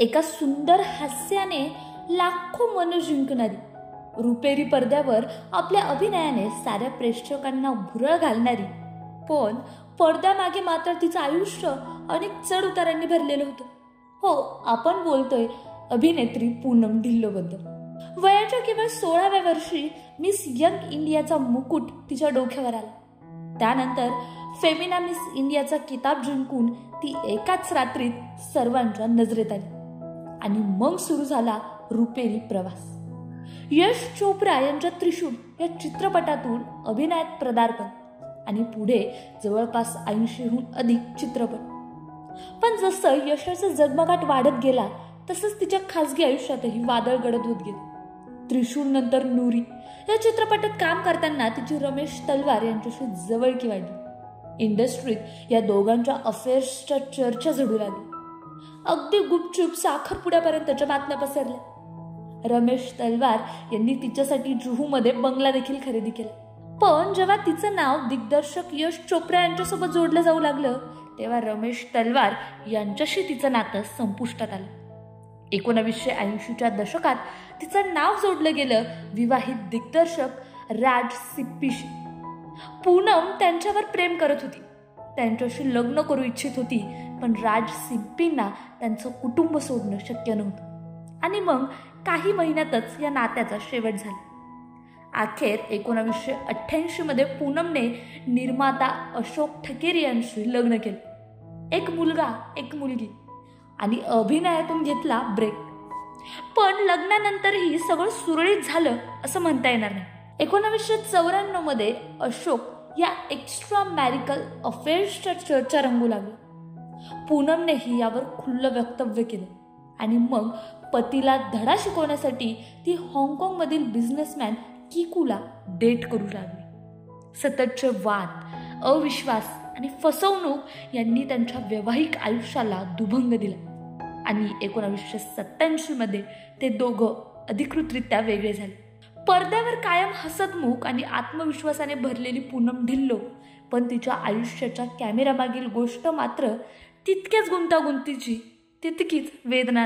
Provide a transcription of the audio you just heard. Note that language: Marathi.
एका सुंदर हास्याने लाखो मन जिंकणारी, रुपेरी पडद्यावर आपल्या अभिनयाने साऱ्या प्रेक्षकांना भुरळ घालणारी, पण पडद्यामागे मात्र तिचं आयुष्य अनेक चढ उतारांनी भरलेलं होतं. हो, आपण बोलतोय अभिनेत्री पूनम ढिल्लोबद्दल. वयाच्या केवळ 16व्या वर्षी मिस यंग इंडियाचा मुकुट तिच्या डोक्यावर आला. त्यानंतर फेमिना मिस इंडियाचा किताब जिंकून ती एकाच रात्रीत सर्वांच्या नजरेत आली आणि मग सुरू झाला रुपेरी प्रवास. यश चोप्रा यांच्या त्रिशूल या चित्रपटातून अभिनयात पदार्पण आणि पुढे जवळपास 80हून अधिक चित्रपट. पण जसं यशाचा जगमगाट वाढत गेला तसंच तिच्या खासगी आयुष्यातही वादळ गडद होत गेले. त्रिशूल नंतर नूरी या चित्रपटात काम करताना तिची रमेश तलवार यांच्याशी जवळकी वाढली. इंडस्ट्रीत या दोघांच्या अफेअर्सच्या चर्चा झडू लागली. अगदी गुपचूप साखरपुड्यापर्यंतच्या बातम्या पसरल्या. रमेश तलवार यांनी तिच्यासाठी जुहूमध्ये बंगला देखील खरेदी केला. पण जेव्हा तिचं नाव दिग्दर्शक यश चोप्रा यांच्यासोबत जोडलं जाऊ लागलं तेव्हा रमेश तलवार यांच्याशी तिचं नातं संपुष्टात आलं. 1980च्या दशकात तिचं नाव जोडलं गेलं विवाहित दिग्दर्शक राज सिप्पीशी. पूनम त्यांच्यावर प्रेम करत होती, त्यांच्याशी लग्न करू इच्छित होती, पण राज सिप्पींना त्यांचं कुटुंब सोडणं शक्य नव्हतं आणि मग काही महिन्यातच या नात्याचा शेवट झाला. अखेर 1988 मध्ये पूनमने निर्माता अशोक ठकेरी यांशी लग्न केलं. एक मुलगा, एक मुलगी आणि अभिनयातून घेतला ब्रेक. पण लग्नानंतरही सगळं सुरळीत झालं असं म्हणता येणार नाही. 1994 मध्ये अशोक या एक्स्ट्रा मॅरिकल अफेअर्सच्या चर्चा रंगू लागल्या. पूनमनेही यावर खुल्लं वक्तव्य केलं आणि मग पतीला धडा शिकवण्यासाठी ती हाँगकाँगमधील बिझनेसमॅन किकूला डेट करू लागली. सततचे वाद, अविश्वास आणि फसवणूक यांनी त्यांच्या वैवाहिक आयुष्याला दुभंग दिला आणि 1987 मध्ये ते दोघं अधिकृतरित्या वेगळे झाले. पडद्यावर कायम हसतमुख आणि आत्मविश्वासाने भरलेली पूनम ढिल्लो, पण तिच्या आयुष्याच्या कॅमेरामागील गोष्ट मात्र तितक्याच गुंतागुंतीची, तितकीच वेदना.